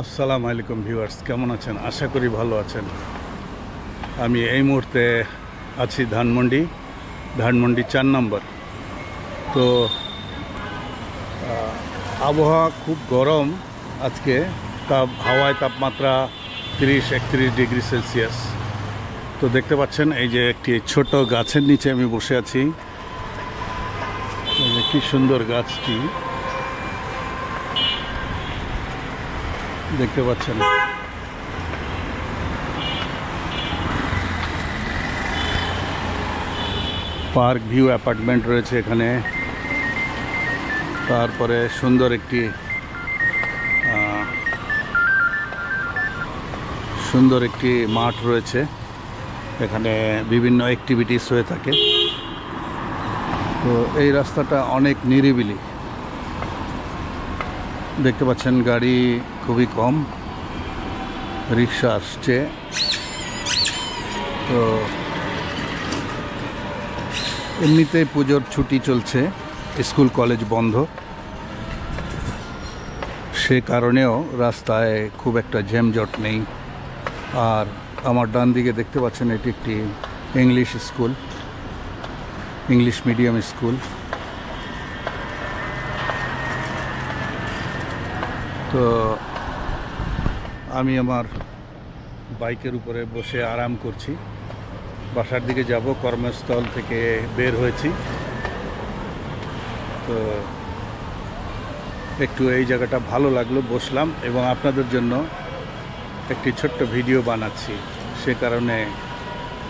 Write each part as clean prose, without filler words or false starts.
আসসালামু আলাইকুম ভিউয়ার্স, কেমন আছেন? আশা করি ভালো আছেন। আমি এই মুহূর্তে আছি ধানমন্ডি 4 নম্বর। তো আবহাওয়া খুব গরম আজকে, হাওয়ায় তাপমাত্রা 30-31 ডিগ্রি সেলসিয়াস। তো দেখতে পাচ্ছেন এই যে একটি ছোট গাছের নিচে আমি বসে আছি। এই যে কি সুন্দর গাছটি দেখতে পাচ্ছেন। পার্ক ভিউ অ্যাপার্টমেন্ট রয়েছে এখানে। তারপরে সুন্দর একটি মাঠ রয়েছে, এখানে বিভিন্ন অ্যাক্টিভিটিস হয়ে থাকে। তো এই রাস্তাটা অনেক নিরিবিলি, দেখতে পাচ্ছেন গাড়ি খুবই কম, রিক্সা আসছে। তো এমনিতেই পুজোর ছুটি চলছে, স্কুল কলেজ বন্ধ, সে কারণেও রাস্তায় খুব একটা জ্যামজট নেই। আর আমার ডান দিকে দেখতে পাচ্ছেন এটি একটি ইংলিশ মিডিয়াম স্কুল। তো আমি আমার বাইকের উপরে বসে আরাম করছি, বাসার দিকে যাব, কর্মস্থল থেকে বের হয়েছি। তো একটু এই জায়গাটা ভালো লাগলো, বসলাম এবং আপনাদের জন্য একটি ছোট্ট ভিডিও বানাচ্ছি, সে কারণে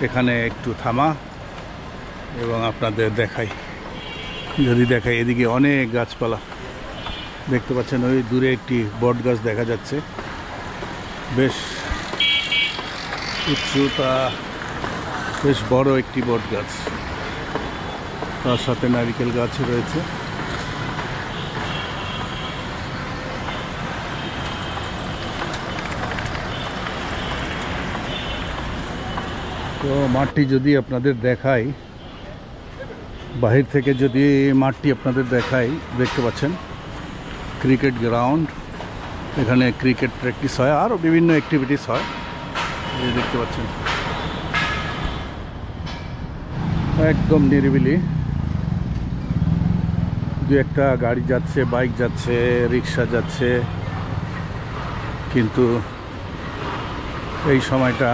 এখানে একটু থামা এবং আপনাদের দেখাই। এদিকে অনেক গাছপালা দেখতে পাচ্ছেন, ওই দূরে একটি বট গাছ দেখা যাচ্ছে, বেশ উচ্চতা, বেশ বড় একটি বট গাছ, তার সাথে নারিকেল গাছ রয়েছে। তো মাঠটি যদি আপনাদের দেখাই, বাহির থেকে যদি মাঠটি আপনাদের দেখাই, দেখতে পাচ্ছেন ক্রিকেট গ্রাউন্ড, এখানে ক্রিকেট প্র্যাকটিস হয়, আরও বিভিন্ন অ্যাক্টিভিটিস হয়। এই দেখতে পাচ্ছেন একদম নিরিবিলি, দু একটা গাড়ি যাচ্ছে, বাইক যাচ্ছে, রিক্সা যাচ্ছে, কিন্তু এই সময়টা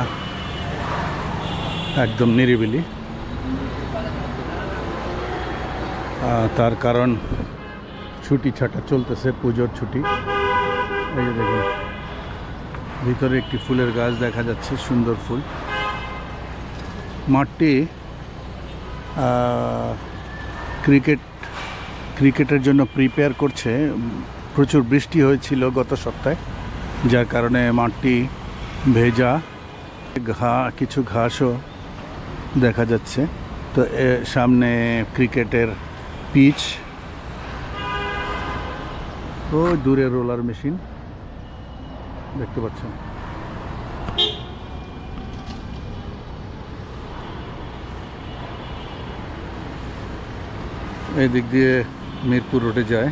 একদম নিরিবিলি। তার কারণ ছুটি ছাটা চলতেছে, পুজোর ছুটি। এই যে দেখুন ভিতরে একটি ফুলের গাছ দেখা যাচ্ছে, সুন্দর ফুল। মাঠটি ক্রিকেটের জন্য প্রিপেয়ার করছে। প্রচুর বৃষ্টি হয়েছিল গত সপ্তাহে, যার কারণে মাঠটি ভেজা, কিছু ঘাসও দেখা যাচ্ছে। তো সামনে ক্রিকেটের পিচ, ও দূরে রোলার মেশিন দেখতে পাচ্ছেন। এই দিক দিয়ে মিরপুর রোডে যায়,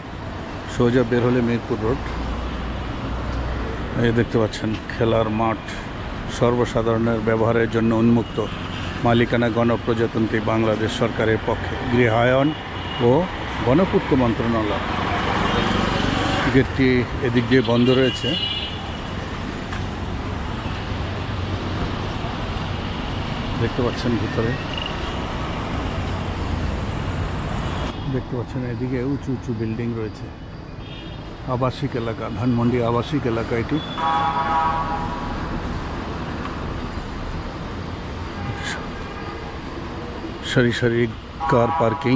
সোজা বের হলে মিরপুর রোড। এই দেখতে পাচ্ছেন খেলার মাঠ, সর্বসাধারণের ব্যবহারের জন্য উন্মুক্ত, মালিকানা গণপ্রজাতন্ত্রী বাংলাদেশ সরকারের পক্ষে, গৃহায়ন ও গণপূর্ত মন্ত্রণালয়। গেটটি এদিক দিয়ে বন্ধ রয়েছে। দেখতে পাচ্ছেন ভিতরে, দেখতে পাচ্ছেন এদিকে উঁচু উঁচু বিল্ডিং রয়েছে, আবাসিক এলাকা, ধানমন্ডি আবাসিক এলাকা এটি। সারি সারি কার পার্কিং।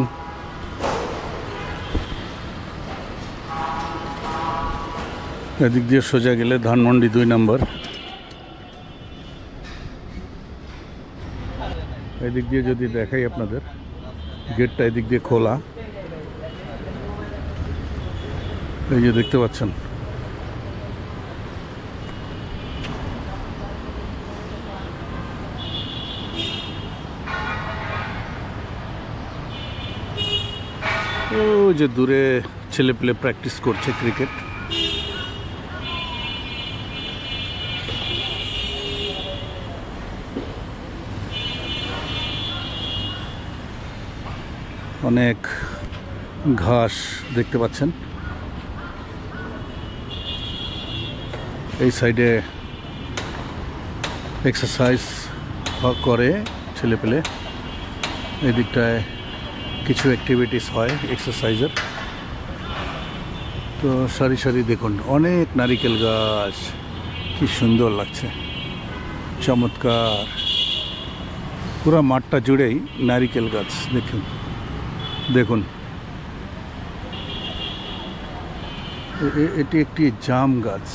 এদিক দিয়ে সোজা গেলে ধানমন্ডি 2 নম্বর। এদিক দিয়ে যদি দেখাই আপনাদের, গেটটা এদিক দিয়ে খোলা, এই যে দেখতে পাচ্ছেন। ও যে দূরে ছেলেপেলে প্র্যাকটিস করছে ক্রিকেট। অনেক ঘাস দেখতে পাচ্ছেন। এই সাইডে এক্সারসাইজ করে ছেলেপেলে, এই দিকটায় কিছু অ্যাক্টিভিটিস হয় এক্সারসাইজের। তো সারি সারি দেখুন অনেক নারিকেল গাছ, কি সুন্দর লাগছে, চমৎকার। পুরো মাঠটা জুড়েই নারিকেল গাছ। দেখুন দেখুন, এটি একটি জাম গাছ।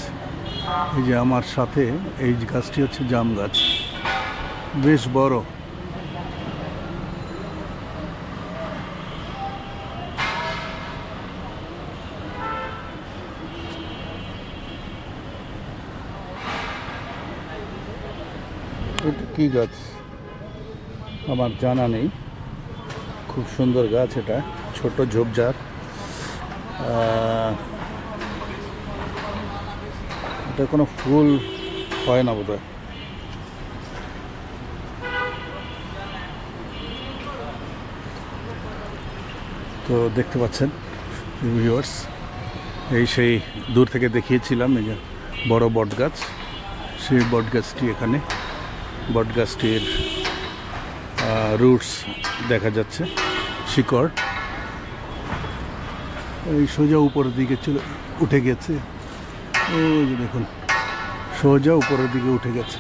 এই যে আমার সাথে এই গাছটি হচ্ছে জাম গাছ, বেশ বড়। এটা কি গাছ আমার জানা নেই, খুব সুন্দর গাছ। এটা ছোট ঝোপঝাড়। এটা কোনো ফুল হয় না বোধহয়। তো দেখতে পাচ্ছেন ভিউয়ার্স, এই সেই দূর থেকে দেখিয়েছিলাম এই যে বড় বট গাছ, সেই বট গাছটি এখানে। বট গাছটির রুটস দেখা যাচ্ছে, শিকড় এই সোজা উপরের দিকে উঠে গেছে। ওই যে দেখুন, সোজা উপরের দিকে উঠে গেছে।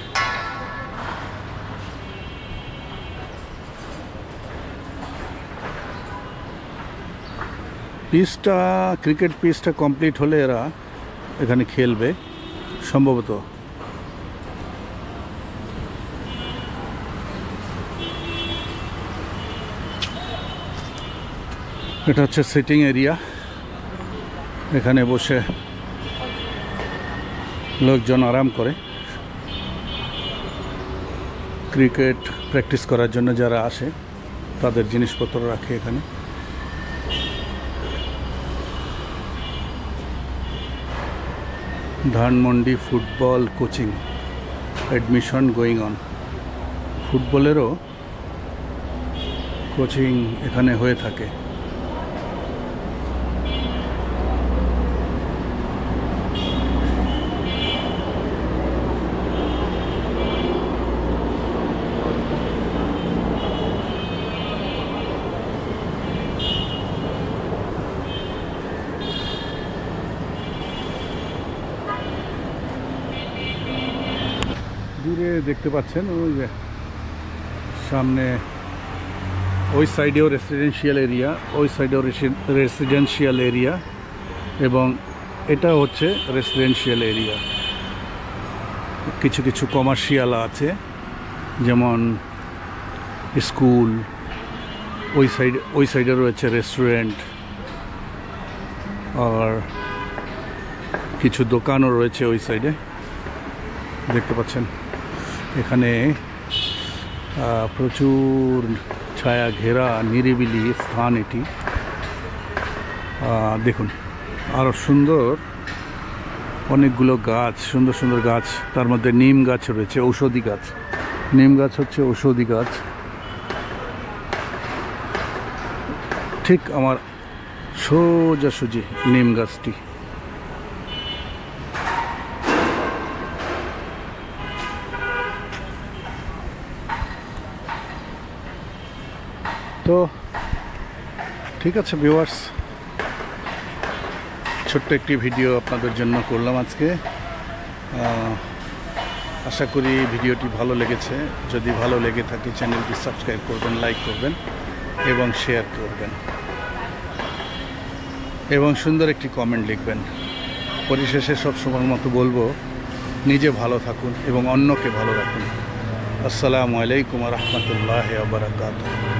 পিচটা, ক্রিকেট পিচটা কমপ্লিট হলে এরা এখানে খেলবে সম্ভবত। এটা হচ্ছে সিটিং এরিয়া, এখানে বসে লোকজন আরাম করে। ক্রিকেট প্র্যাকটিস করার জন্য যারা আসে তাদের জিনিসপত্র রাখে এখানে। Dhanmondi football coaching, admission going on. ফুটবলেরও কোচিং এখানে হয়ে থাকে। দূরে দেখতে পাচ্ছেন ওই যে সামনে, ওই সাইডেও রেসিডেন্সিয়াল এরিয়া, ওই সাইডেও রেসিডেন্সিয়াল এরিয়া, এবং এটা হচ্ছে রেসিডেন্সিয়াল এরিয়া। কিছু কিছু কমার্শিয়াল আছে, যেমন স্কুল। ওই সাইডে রয়েছে রেস্টুরেন্ট, আর কিছু দোকানও রয়েছে ওই সাইডে দেখতে পাচ্ছেন। এখানে প্রচুর ছায়া ঘেরা নিরিবিলি স্থান এটি। দেখুন আরও সুন্দর অনেকগুলো গাছ, সুন্দর সুন্দর গাছ। তার মধ্যে নিম গাছ রয়েছে, ঔষধি গাছ। নিম গাছ হচ্ছে ঔষধি গাছ। ঠিক আমার সোজাসুজি নিম গাছটি। তো ঠিক আছে ভিউয়ার্স, ছোট্ট একটি ভিডিও আপনাদের জন্য করলাম আজকে। আশা করি ভিডিওটি ভালো লেগেছে। যদি ভালো লেগে থাকে চ্যানেলটি সাবস্ক্রাইব করবেন, লাইক করবেন এবং শেয়ার করবেন, এবং সুন্দর একটি কমেন্ট লিখবেন। পরিশেষে সবসময়ের মতো বলবো, নিজে ভালো থাকুন এবং অন্যকে ভালো রাখুন। আসসালামু আলাইকুম ওয়া রাহমাতুল্লাহি ওয়া বারাকাতুহু।